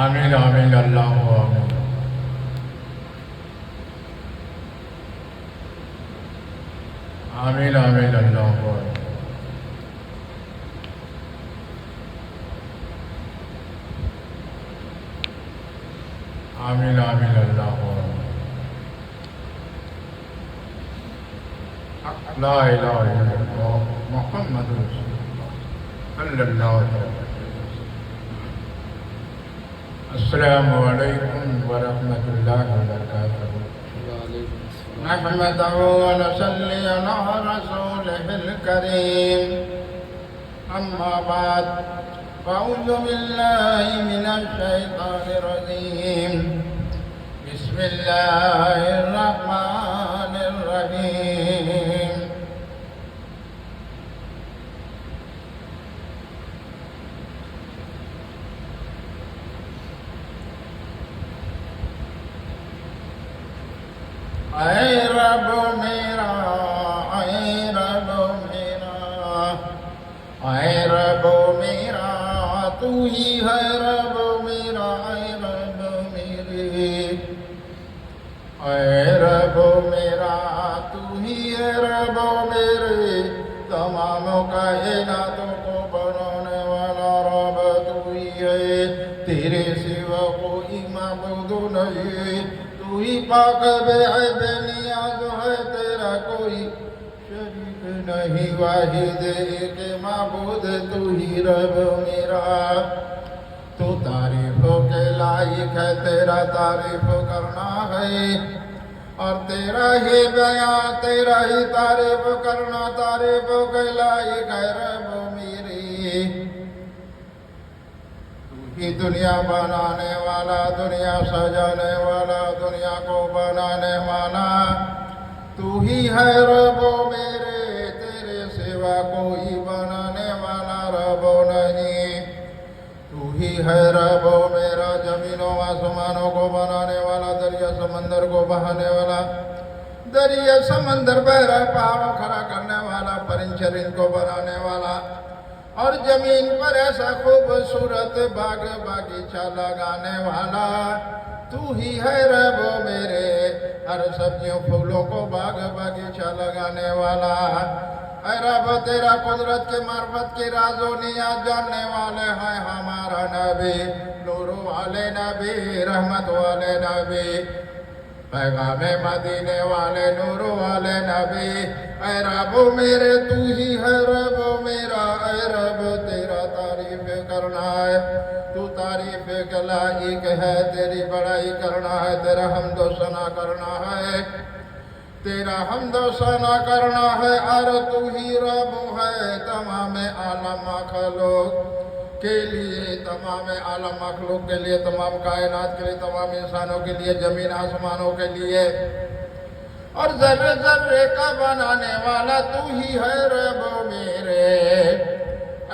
آمین آمین اللہ آمین آمین آمین اللہ آمین آمین آمین اللہ آمین لا الہ الا اللہ محمد رسول اللہ صلی اللہ علیہ وسلم. السلام علیکم ورحمۃ اللہ وبرکاتہ. نحمده ونصلي على رسوله الكريم. أما بعد فأعوذ بالله من الشيطان الرجيم. بسم الله الرحمن الرحيم. اے رب میرا، اے رب میرا، اے رب میرا، تو ہی ہے رب میرا، اے رب میرے، اے رب میرا، تو ہی ہے رب میرے، تمام کائناتوں کو بنانے والا رب تو ہی ہے، تیرے سوا کوئی معبود نہیں، تو ہی پاک بے عیب نیاز ہے، تیرا کوئی شریک نہیں، واحد ایک معبود تو ہی رب میرا. تو تعریفوں کے لائق ہے، تیرا تعریف کرنا ہے، اور تیرا ہی بیان، تیرا ہی تعریف کرنا تعریفوں کے لائق ہے رب میری. کی دنیا بنانے والا، دنیا سجانے والا، دنیا کو بنانے والا تو ہی ہے رب میرے، تیرے سوا کوئی بنانے والا رب نہیں. تو ہی ہے رب میرا، زمینوں آسمانوں کو بنانے والا، دریا سمندر کو بہانے والا، دریا سمندر بحر پہاڑوں کھڑا کرنے والا، پرند چرند کو بنانے والا، اور زمین پر ایسا خوبصورت باغ باغیچہ لگانے والا تو ہی ہے رب میرے، ہر سبزیوں پھولوں کو باغ باغیچہ لگانے والا. اے رب تیرا قدرت کے معرفت کے راز و نیاز جاننے والے ہیں ہمارا نبی، نور والے نبی، رحمت والے نبی، پیغام مدینے والے، نور والے نبی. اے رب میرے تو ہی ہے رب میرا، اے رب تیرا تعریف کرنا ہے، تو تعریف کے لائق ہے، تیری بڑائی کرنا ہے، تیرا حمد و ثنا کرنا ہے، تیرا حمد و ثنا کرنا ہے. اور تو ہی رب ہے تمام عالم مخلوق کے لیے، تمام عالم مخلوق کے لیے، تمام کائنات کے لیے، تمام انسانوں کے لیے، زمین آسمانوں کے لیے، اور ذرے ذرے کا بنانے والا تو ہی ہے رب میرے.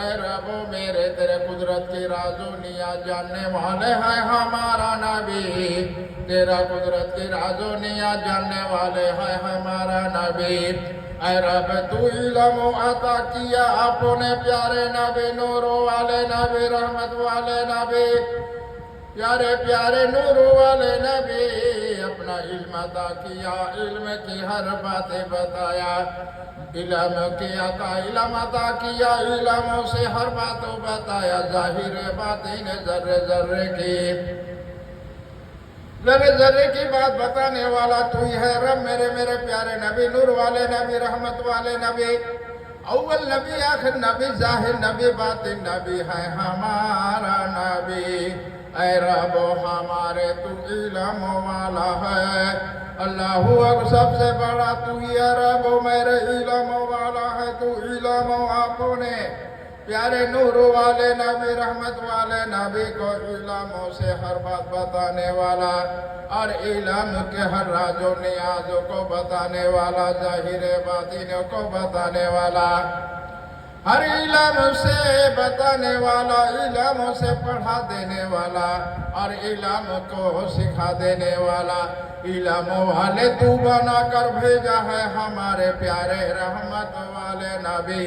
اے رب میرے تیرے قدرت کی راز و نیاز جاننے والے ہیں ہمارا نبی، تیرا قدرت کی راز و نیاز جاننے والے ہیں ہمارا نبی. اے رب تو علم عطا کیا اپنے پیارے نبی، نور والے نبی، رحمت والے نبی، پیارے پیارے نور والے نبی. اپنا علم عطا کیا، علم کی ہر بات بتایا، علم کی عطا، علم عطا کیا، علموں سے ہر بات بتایا، ظاہر باطن ذرے ذرے کی، ذرے ذرے کی بات بتانے والا تو ہی ہے رب میرے، میرے پیارے نبی، نور والے نبی، رحمت والے نبی، اول نبی، آخر نبی، ظاہر نبی، باطن نبی ہے ہمارا نبی. اے رب ہمارے تو علم والا ہے، اللہ اکبر، سب سے بڑا تو ہی ہے رب میرے، علم والا ہے تو. علم اپنے پیارے نور والے نبی، رحمت والے نبی کو علموں سے ہر بات بتانے والا، اور علم کے ہر راز و نیاز کو بتانے والا، ظاہر باطن کو بتانے والا، ہر علم سے بتانے والا، علم سے پڑھا دینے والا، اور علم کو سکھا دینے والا. علم والے تو بنا کر بھیجا ہے ہمارے پیارے رحمت والے نبی،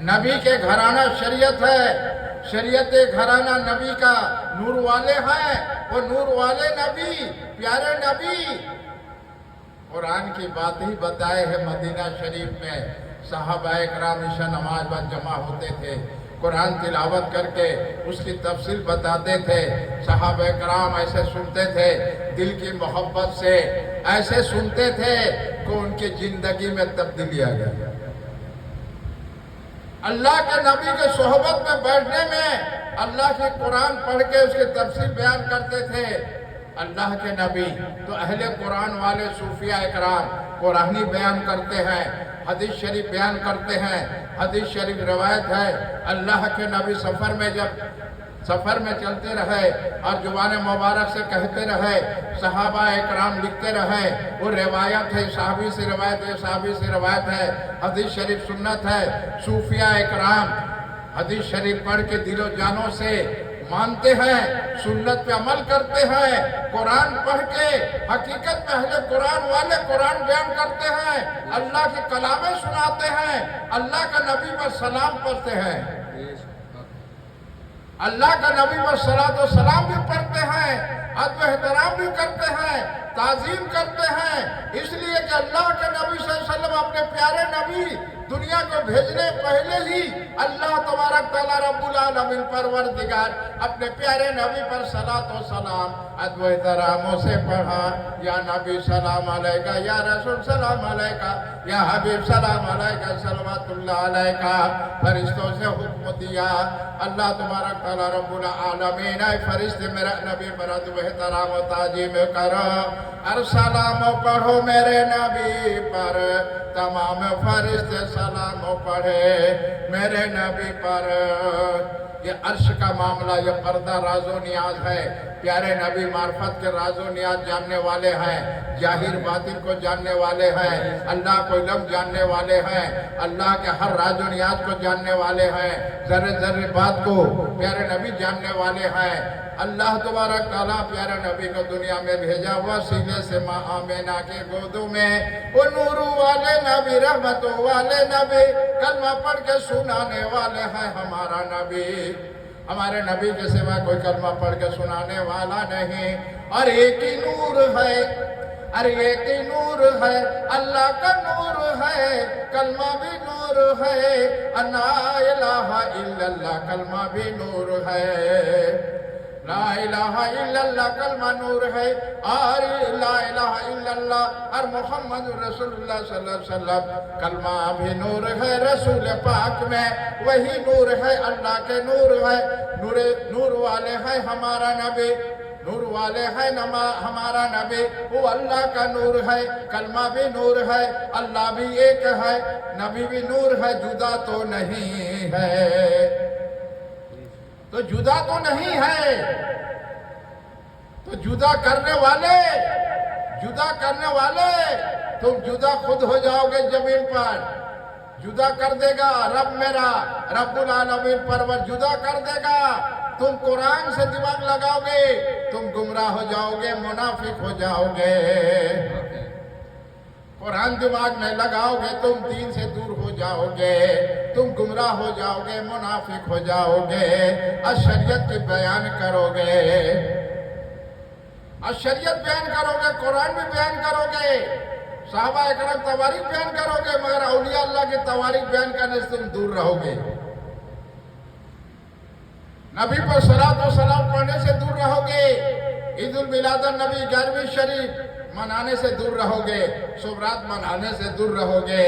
نبی کے گھرانہ شریعت ہے، شریعت گھرانہ نبی کا، نور والے ہیں، وہ نور والے نبی، پیارے نبی قرآن کی بات ہی بتائے ہیں۔ مدینہ شریف میں صحابہ اکرام عشاء نماز بعد جمع ہوتے تھے، قرآن تلاوت کر کے اس کی تفصیل بتاتے تھے۔ صحابہ اکرام ایسے سنتے تھے، دل کی محبت سے ایسے سنتے تھے کہ ان کی زندگی میں تبدیلی آ گئی۔ اللہ کے نبی کے صحبت میں بیٹھنے میں اللہ کی قرآن پڑھ کے اس کی تفسیر بیان کرتے تھے۔ اللہ کے نبی تو اہل قرآن والے صوفیاء اکرام قرآنی بیان کرتے ہیں، حدیث شریف بیان کرتے ہیں۔ حدیث شریف روایت ہے، اللہ کے نبی سفر میں چلتے رہے اور زبان مبارک سے کہتے رہے، صحابہ اکرام لکھتے رہے۔ وہ روایت ہے، صحابی سے روایت ہے، صحابی سے روایت ہے، حدیث شریف سنت ہے۔ صوفیاء اکرام حدیث شریف پڑھ کے دل و جانوں سے مانتے ہیں، سنت پہ عمل کرتے ہیں، قرآن پڑھ کے حقیقت میں اہل قرآن والے قرآن بیان کرتے ہیں، اللہ کی کلامیں سناتے ہیں، اللہ کا نبی پر سلام پڑھتے ہیں، اللہ کا نبی پر صلاۃ و سلام بھی پڑھتے ہیں، ادب و احترام بھی کرتے ہیں، تعظیم کرتے ہیں، اس لیے کہ اللہ کے نبی صلی اللہ علیہ وسلم اپنے پیارے نبی دنیا کو بھیجنے پہلے ہی اللہ تبارک تعالیٰ رب العالمین پروردگار اپنے پیارے نبی پر صلاۃ و سلام ادب و احتراموں سے پڑھا۔ یا نبی سلام علیکہ، یا رسول سلام علیکہ، یا حبیب سلام علیکہ، صلوات اللہ علیکہ۔ فرشتوں سے حکم دیا، اللہ تبارک تعالیٰ رب العالمین اے فرشتے میرے نبی پر ادب و احترام و تعظیم کرو اور سلام پڑھو میرے نبی پر، تمام فرشتے سلام پڑھے میرے نبی پر۔ یہ عرش کا معاملہ، یہ پردہ راز و نیاز ہے۔ پیارے نبی معرفت کے راز و نیاز جاننے والے ہیں، ظاہر باطن کو جاننے والے ہیں، اللہ کو علم جاننے والے ہیں، اللہ کے ہر راز و نیاز کو جاننے والے ہیں، ذرے ذرے بات کو پیارے نبی جاننے والے ہیں۔ اللہ تبارک تعالیٰ پیارے نبی کو دنیا میں بھیجا ہوا سینے سے ماں آمینہ کے گودوں میں، وہ نور والے نبی، رحمت والے نبی، کلمہ پڑھ کے سنانے والے ہیں ہمارا نبی۔ ہمارے نبی کے سوا کوئی کلمہ پڑھ کے سنانے والا نہیں، اور ایک ہی نور ہے، اور ایک ہی نور ہے، اللہ کا نور ہے، کلمہ بھی نور ہے، لا الہ الا اللہ کلمہ بھی نور ہے، لا الہ الا اللہ کلمہ نور ہے، اور لا الہ الا اللہ اور محمد رسول اللہ صلی اللہ علیہ وسلم کلمہ بھی نور ہے۔ رسول پاک میں وہی نور ہے، اللہ کے نور ہے، نور والے ہیں ہمارا نبی، نور والے ہیں ہمارا نبی، وہ اللہ کا نور ہے، کلمہ بھی نور ہے، اللہ بھی ایک ہے، نبی بھی نور ہے، جدا تو نہیں ہے، تو جدا تو نہیں ہے، تو جدا کرنے والے تم جدا خود ہو جاؤ گے زمین پر، جدا کر دے گا رب میرا، رب العالمین پرور جدا کر دے گا۔ تم قرآن سے دماغ لگاؤ گے، تم گمراہ ہو جاؤ گے، منافق ہو جاؤ گے۔ قرآن دماغ میں لگاؤ گے تم دین سے دور ہو جاؤ گے، تم گمراہ ہو جاؤ گے، منافق ہو جاؤ گے، اور شریعت کی بیان کرو گے، اور شریعت بیان کرو گے، قرآن بھی بیان کرو گے، صحابہ اکرام تواریخ بیان کرو گے، مگر اولیاء اللہ کی تواریخ بیان کرنے سے تم دور رہو گے، نبی پر صلاۃ و سلام پڑھنے سے دور رہو گے، عید المیلاد النبی 11ویں شریف منانے سے دور رہو گے، صبرات منانے سے دور رہو گے،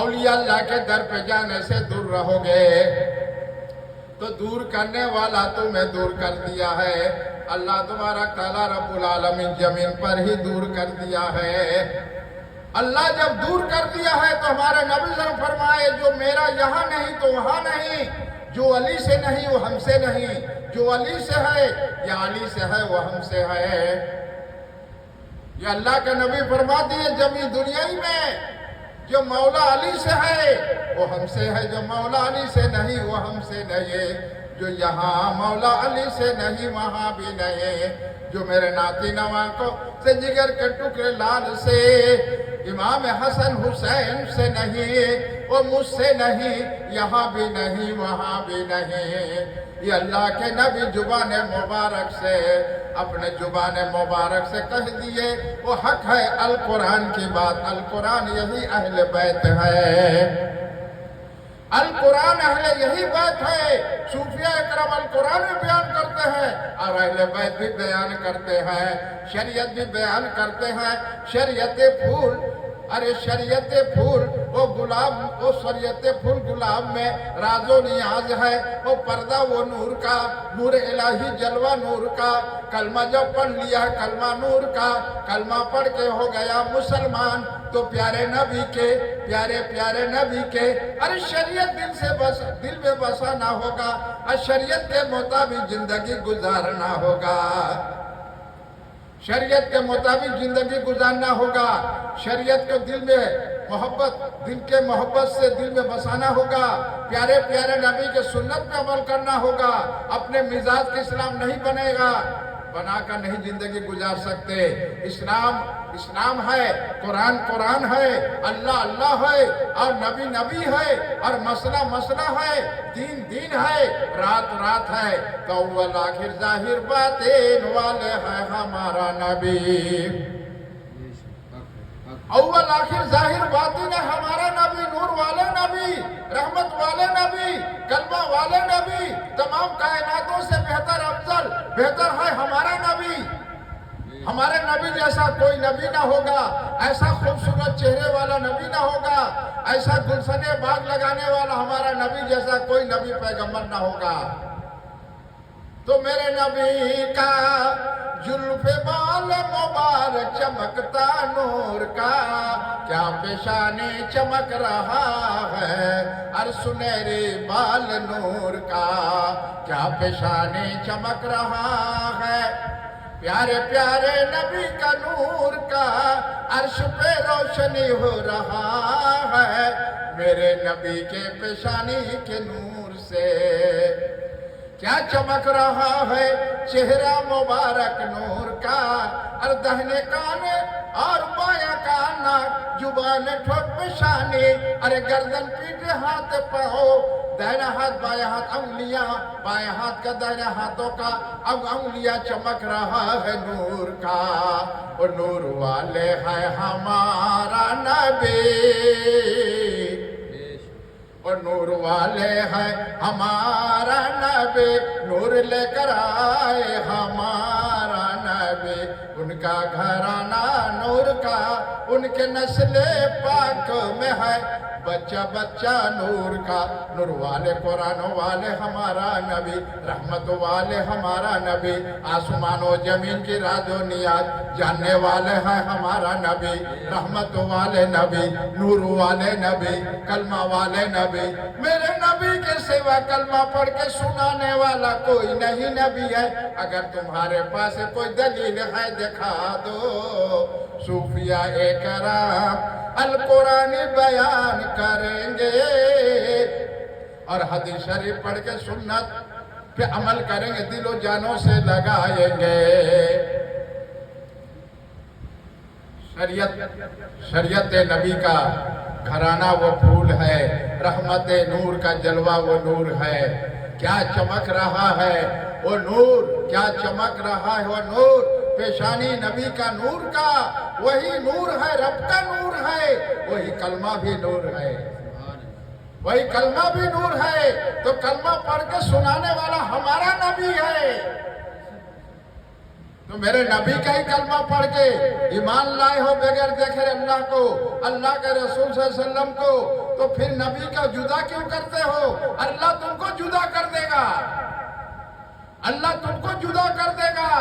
اولیاء اللہ کے در پہ جانے سے دور رہو گے، تو دور کرنے والا تمہیں دور کر دیا ہے، اللہ تبارک تعالیٰ رب العالمین زمین پر ہی دور کر دیا ہے۔ اللہ جب دور کر دیا ہے تو ہمارے نبی صلی اللہ علیہ وسلم فرمائے، جو میرا یہاں نہیں تو وہاں نہیں، جو علی سے نہیں وہ ہم سے نہیں، جو علی سے ہے یا علی سے ہے وہ ہم سے ہے۔ یہ اللہ کے نبی فرما دیے، زمین دنیائی میں جو مولا علی سے ہے وہ ہم سے ہے، جو مولا علی سے نہیں وہ ہم سے نہیں، جو یہاں مولا علی سے نہیں وہاں بھی نہیں، جو میرے ناتی نواں کو سے جگر کے ٹکڑے لال سے، امام حسن حسین سے نہیں، وہ مجھ سے نہیں، یہاں بھی نہیں وہاں بھی نہیں۔ یہ اللہ کے نبی زبان مبارک سے، اپنے زبان مبارک سے کہہ دیے، وہ حق ہے القرآن کی بات، القرآن یہی اہل بیت ہے، القرآن اہل یہی بیت ہے۔ صوفیہ اکرام القرآن بھی بیان کرتے ہیں اور اہل بیت بھی بیان کرتے ہیں، شریعت بھی بیان کرتے ہیں۔ شریعت پھول، ارے شریعت پھول وہ گلاب، وہ شریعت پھول گلاب میں راز و نیاز ہے، وہ پردہ وہ نور کا، نور الہی جلوہ نور کا۔ کلمہ جب پڑھ لیا کلمہ نور کا، کلمہ پڑھ کے ہو گیا مسلمان، تو پیارے نبی کے، پیارے پیارے نبی کے، ارے شریعت دل میں بسانا ہوگا، اور شریعت کے مطابق زندگی گزارنا ہوگا، شریعت کے مطابق زندگی گزارنا ہوگا، شریعت کو دل میں محبت، دل کے محبت سے دل میں بسانا ہوگا، پیارے پیارے نبی کے سنت میں عمل کرنا ہوگا۔ اپنے مزاج کے اسلام نہیں بنے گا، بنا کر نہیں زندگی گزار سکتے۔ اسلام ہے، قرآن قرآن ہے، اللہ اللہ ہے، اور نبی نبی ہے، اور مسئلہ مسئلہ ہے، دین دین ہے، رات رات ہے، تو اول آخر ظاہر باطن والے ہے ہمارا نبی، اول آخر ظاہر باطن ہے ہمارا نبی، نور والے نبی، رحمت والے نبی، کلمہ والے نبی، تمام کائناتوں سے بہتر افضل بہتر ہے ہمارا نبی۔ ہمارے نبی جیسا کوئی نبی نہ ہوگا، ایسا خوبصورت چہرے والا نبی نہ ہوگا، ایسا گلشن باغ لگانے والا ہمارا نبی جیسا کوئی نبی پیغمبر نہ ہوگا۔ تو میرے نبی کا زلف بال مبارک چمکتا نور کا، کیا پیشانی چمک رہا ہے، اور سنہرے بال نور کا، کیا پیشانی چمک رہا ہے، پیارے پیارے نبی کا نور کا عرش پہ روشنی ہو رہا ہے، میرے نبی کے پیشانی کے نور سے کیا چمک رہا ہے، چہرہ مبارک نور کا، اور دہنے کانے اور بایاں کانا، زبان ٹھوٹ پیشانی، ارے گردن پیٹھ ہاتھ پاؤں، دائنا ہاتھ بایاں ہاتھ انگلیاں، بایاں ہاتھ کا دائنا ہاتھوں کا اب انگلیاں چمک رہا ہے نور کا، اور نور والے ہے ہمارا نبی، اور نور والے ہیں ہمارا نبی، نور لے کر آئے ہمارا نبی، ان کا گھرانہ نور کا، ان کے نسل پاک میں ہے بچہ بچہ نور کا، نور والے قرآن والے ہمارا نبی، رحمت والے ہمارا نبی، آسمان و زمین کی راز و نیاز جاننے والے ہیں ہمارا نبی، رحمت والے نبی، نور والے نبی، کلمہ والے نبی، میرے نبی کے سوا کلمہ پڑھ کے سنانے والا کوئی نہیں نبی ہے۔ اگر تمہارے پاس کوئی دلیل ہے دکھا دو، صوفیہ اکرام القرآن بیان کریں گے، اور حدیث شریف پڑھ کے سنت پہ عمل کریں گے، دل و جانوں سے لگائیں گے۔ شریعت نبی کا گھرانہ وہ پھول ہے، رحمت نور کا جلوہ وہ نور ہے، کیا چمک رہا ہے وہ نور، کیا چمک رہا ہے وہ نور، پیشانی نبی کا نور کا، وہی نور ہے، رب کا نور ہے، وہی کلمہ بھی نور ہے، وہی کلمہ بھی نور ہے، تو کلمہ پڑھ کے سنانے والا ہمارا نبی ہے۔ تو میرے نبی کا ہی کلمہ پڑھ کے ایمان لائے ہو بغیر دیکھے اللہ کو، اللہ کے رسول صلی اللہ علیہ وسلم کو، تو پھر نبی کا جدا کیوں کرتے ہو؟ اللہ تم کو جدا کر دے گا، اللہ تم کو جدا کر دے گا۔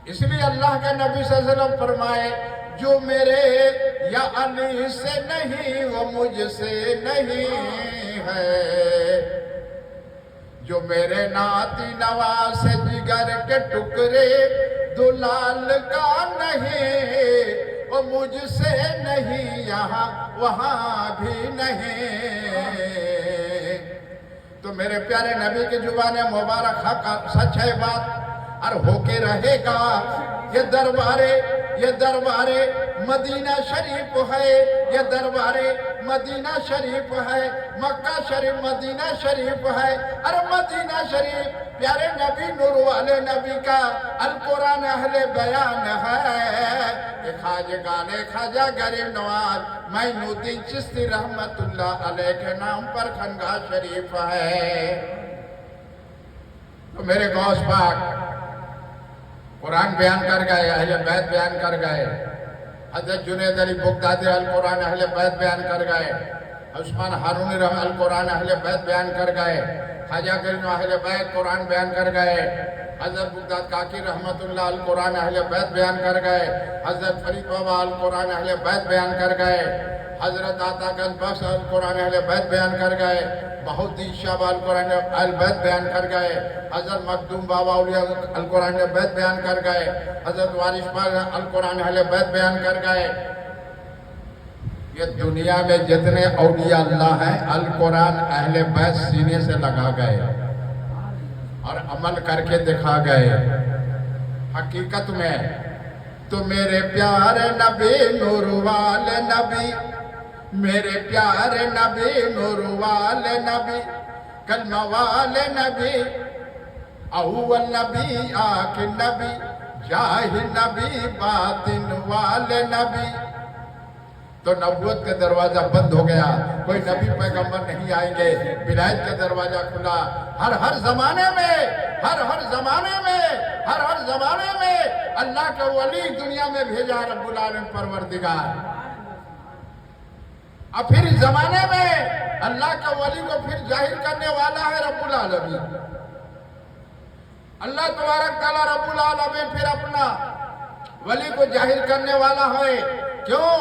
اس لیے اللہ کے نبی صلی اللہ علیہ وسلم فرمائے، جو میرے یا علی سے نہیں وہ مجھ سے نہیں ہے، جو میرے ناتی نواز سے جگر کے ٹکڑے دلال کا نہیں، وہ مجھ سے نہیں یہاں وہاں بھی نہیں۔ تو میرے پیارے نبی کی زبان مبارک حق سچ ہے بات اور ہو کے رہے گا۔ یہ دربار مدینہ شریف ہے، یہ دربار مدینہ شریف ہے، مکہ شریف مدینہ شریف ہے، اور مدینہ شریف پیارے نبی نور والے نبی کا القرآن اہل بیان ہے۔ کہ خواجہ غریب نواز معین الدین چشتی رحمت اللہ علیہ کے نام پر خانقاہ شریف ہے۔ تو میرے غوث پاک قرآن بیان کر گئے، اہل بیت بیان کر گئے، حضرت جنید علی بغدادی القرآن اہل بیت بیان کر گئے، عثمان ہارونی رحمہ القرآن اہل بیت بیان کر گئے، خواجہ غریب اہل بیت قرآن بیان کر گئے، حضرت بغداد کاکی رحمت اللہ القرآن اہل بیت بیان کر گئے، حضرت فرید بابا القرآن اہل بیت بیان کر گئے، حضرت عطا گنج بخش القرآن اہل بیت بیان کر گئے، بہودی شاہ القرآن اہل بیت بیان کر گئے، حضرت مخدوم بابا اولیاء القرآن اہل بیت بیان کر گئے، حضرت وارث بابا القرآن اہل بیت بیان کر گئے۔ یہ دنیا میں جتنے اولیاء اللہ ہیں القرآن اہل بیت سینے سے لگا گئے اور عمل کر کے دکھا گئے۔ حقیقت میں تو میرے پیارے نبی نور والے نبی، میرے پیارے نبی نور والے نبی، کلمہ والے نبی، اول نبی آخر نبی، جاہر نبی باطن والے نبی۔ تو نبوت کا دروازہ بند ہو گیا، کوئی نبی پیغمبر نہیں آئیں گے، ولایت کا دروازہ کھلا۔ ہر زمانے میں اللہ کے ولی دنیا میں بھیجا رب العالمین پروردگار۔ اور پھر اس زمانے میں اللہ کے ولی کو پھر ظاہر کرنے والا ہے رب العالمین۔ اللہ تبارک تعالیٰ رب العالمین پھر اپنا ولی کو ظاہر کرنے والا ہے۔ کیوں؟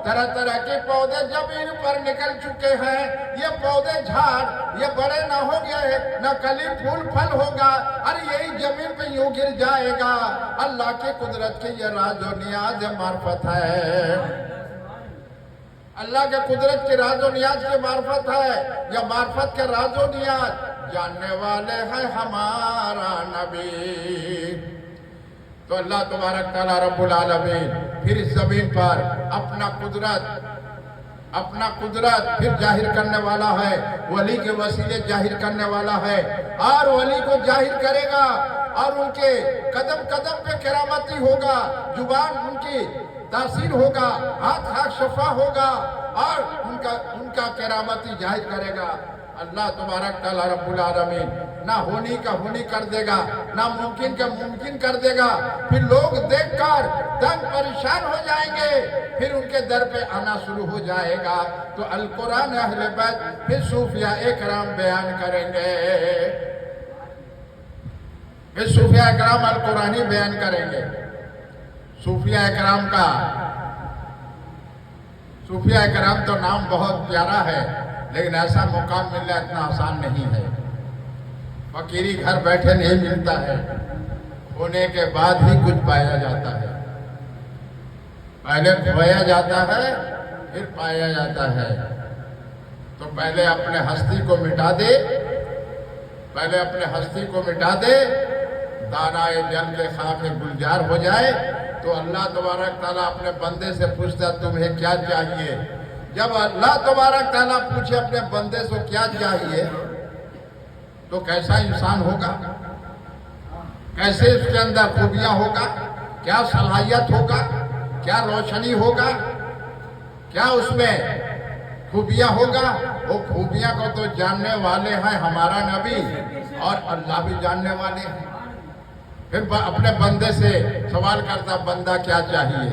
طرح طرح کے پودے زمین پر نکل چکے ہیں، یہ پودے جھاڑ یہ بڑے نہ ہو گئے، نہ کلی پھول پھل ہوگا، اور یہی زمین پہ یوں گر جائے گا۔ اللہ کی قدرت کی یہ راز و نیاز معرفت ہے، اللہ کے قدرت کی راز و نیاز کی معرفت ہے۔ یہ معرفت کے راز و نیاز جاننے والے ہیں ہمارا نبی۔ تو اللہ تبارک تعالیٰ رب العالمین پھر اس زمین پر اپنا قدرت پھر ظاہر کرنے والا ہے، ولی کے وسیلے ظاہر کرنے والا ہے، اور ولی کو ظاہر کرے گا، اور ان کے قدم قدم پہ کرامتی ہوگا، زبان ان کی تاثیر ہوگا، ہاتھ شفا ہوگا، اور ان کا کرامتی ظاہر کرے گا۔ اللہ تبارک تعالیٰ رب العالمین نہ ہونی کا ہونی کر دے گا، نہ ممکن کا ممکن کر دے گا۔ پھر لوگ دیکھ کر تنگ پریشان ہو جائیں گے، پھر ان کے در پہ آنا شروع ہو جائے گا۔ تو القرآن اہل بیت پھر صوفیاء اکرام بیان کریں گے، پھر صوفیاء اکرام القرآنی بیان کریں گے۔ صوفیاء اکرام تو نام بہت پیارا ہے، لیکن ایسا مقام ملنا اتنا آسان نہیں ہے۔ فقیری گھر بیٹھے نہیں ملتا ہے، ہونے کے بعد ہی کچھ پایا جاتا ہے۔ پہلے کھویا جاتا ہے، پھر پایا جاتا ہے۔ تو پہلے اپنے ہستی کو مٹا دے، دانائے جل کے خاک گلزار ہو جائے، تو اللہ تبارک تعالیٰ اپنے بندے سے پوچھتا تمہیں کیا چاہیے۔ جب اللہ تبارک تعالیٰ پوچھے اپنے بندے سے کیا چاہیے، تو کیسا انسان ہوگا، کیسے اس کے اندر خوبیاں ہوگا، کیا صلاحیت ہوگا، کیا روشنی ہوگا، کیا اس میں خوبیاں ہوگا۔ وہ خوبیاں کو تو جاننے والے ہیں ہمارا نبی، اور اللہ بھی جاننے والے ہیں۔ پھر اپنے بندے سے سوال کرتا بندہ کیا چاہیے۔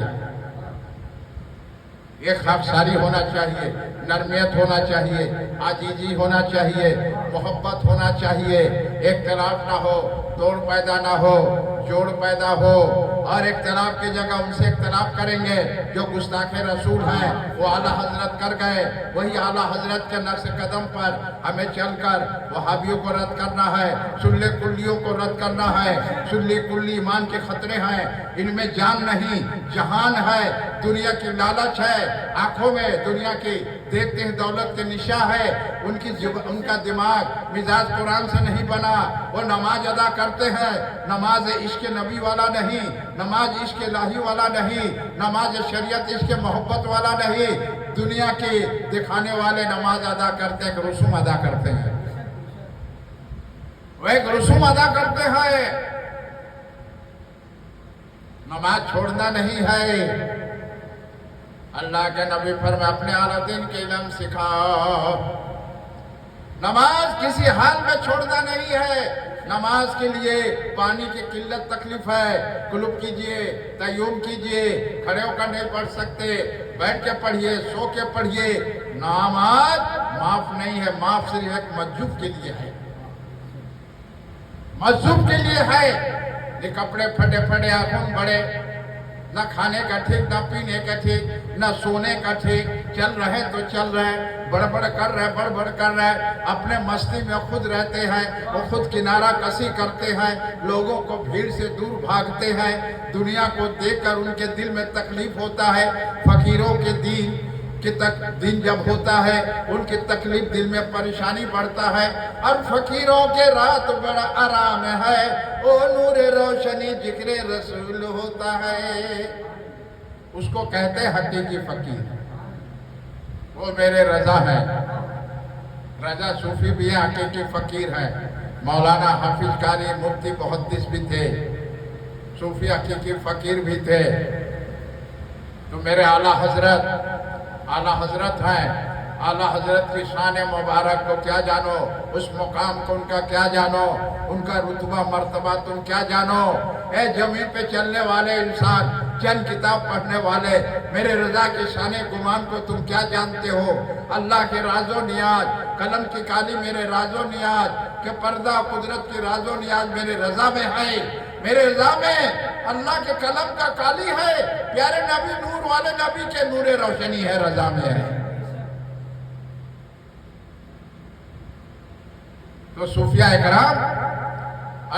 ایک خاکساری ہونا چاہیے، نرمیت ہونا چاہیے، عاجزی ہونا چاہیے، محبت ہونا چاہیے، اختلاف نہ ہو، توڑ پیدا نہ ہو، جوڑ پیدا ہو۔ اور اختلاف کی جگہ ان سے اختلاف کریں گے جو گستاخ رسول ہیں، وہ اعلیٰ حضرت کر گئے، وہی اعلیٰ حضرت کے نقش قدم پر ہمیں چل کر وہابیوں کو رد کرنا ہے، سلے کلیوں کو رد کرنا ہے۔ سلے کلی ایمان کے خطرے ہیں، ان میں جان نہیں جہان ہے، دنیا کی لالچ ہے، آنکھوں میں دنیا کی دیکھتے ہیں دولت کے نشہ ہے، ان کا دماغ مزاج قرآن سے نہیں بنا، وہ نماز ادا کرتے ہیں، نماز عشق نبی والا نہیں، نماز عشق الہی والا نہیں، نماز شریعت عشق محبت والا نہیں، دنیا کی دکھانے والے نماز ادا کرتے ہیں، ایک رسوم ادا کرتے ہیں، وہ ایک رسوم ادا کرتے ہیں، نماز چھوڑنا نہیں ہے۔ اللہ کے نبی فرمائے اپنے اعلیٰ دین کے علم سکھاؤ، نماز کسی حال میں چھوڑنا نہیں ہے۔ نماز کے لیے پانی کی قلت تکلیف ہے، قلوب کیجئے، تیمم کیجئے، کھڑے ہو کر نہیں پڑھ سکتے، بیٹھ کے پڑھیے، سو کے پڑھیے، نماز معاف نہیں ہے، معاف صرف ایک مجذوب کے لیے ہے، مجذوب کے لیے ہے۔ یہ کپڑے پھٹے پھٹے، آنکھوں بڑے، نہ کھانے کا ٹھیک، نہ پینے کا ٹھیک، نہ سونے کا ٹھیک، چل رہے تو چل رہے، بڑبڑ کر رہے، اپنے مستی میں خود رہتے ہیں، وہ خود کنارہ کشی کرتے ہیں، لوگوں کو بھیڑ سے دور بھاگتے ہیں، دنیا کو دیکھ کر ان کے دل میں تکلیف ہوتا ہے، فقیروں کے دن جب ہوتا ہے ان کی تکلیف دل میں پریشانی بڑھتا ہے، اور فقیروں کے رات بڑا آرام ہے، او نور روشنی ذکر رسول ہوتا ہے، اس کو کہتے ہیں حقیقی فقیر، وہ میرے رضا ہے، رضا صوفی بھی ہیں، حقیقی فقیر ہیں، مولانا حافظ قاری مفتی محدث بھی تھے، صوفی حقیقی فقیر بھی تھے، تو میرے اعلیٰ حضرت ہیں، اعلیٰ حضرت کی شان مبارک کو کیا جانو، اس مقام کو ان کا کیا جانو، ان کا رتبہ مرتبہ تم کیا جانو، اے زمین پہ چلنے والے انسان، چند کتاب پڑھنے والے، میرے رضا کی شان گمان کو تم کیا جانتے ہو؟ اللہ کے راز و نیاز، قلم کی کالی میرے راز و نیاز، کہ پردہ قدرت کی راز و نیاز میرے رضا میں ہے، میرے رضا میں اللہ کے قلم کا کالی ہے، پیارے نبی نور والے نبی کے نور روشنی ہے، رضا میں ہے۔ تو صوفیاء اکرام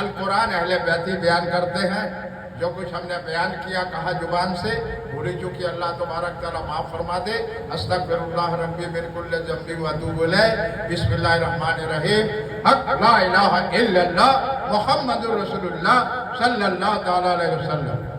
القرآن اہل بیتی بیان کرتے ہیں، جو کچھ ہم نے بیان کیا کہا زبان سے بھولی چکی، اللہ تبارک تعالیٰ معاف فرما دے۔ استغفر اللہ ربی من کل ذنب واتوب الیہ، بسم اللہ الرحمن الرحیم، حق لا الہ الا اللہ محمد رسول اللہ صلی اللہ تعالیٰ علیہ وسلم۔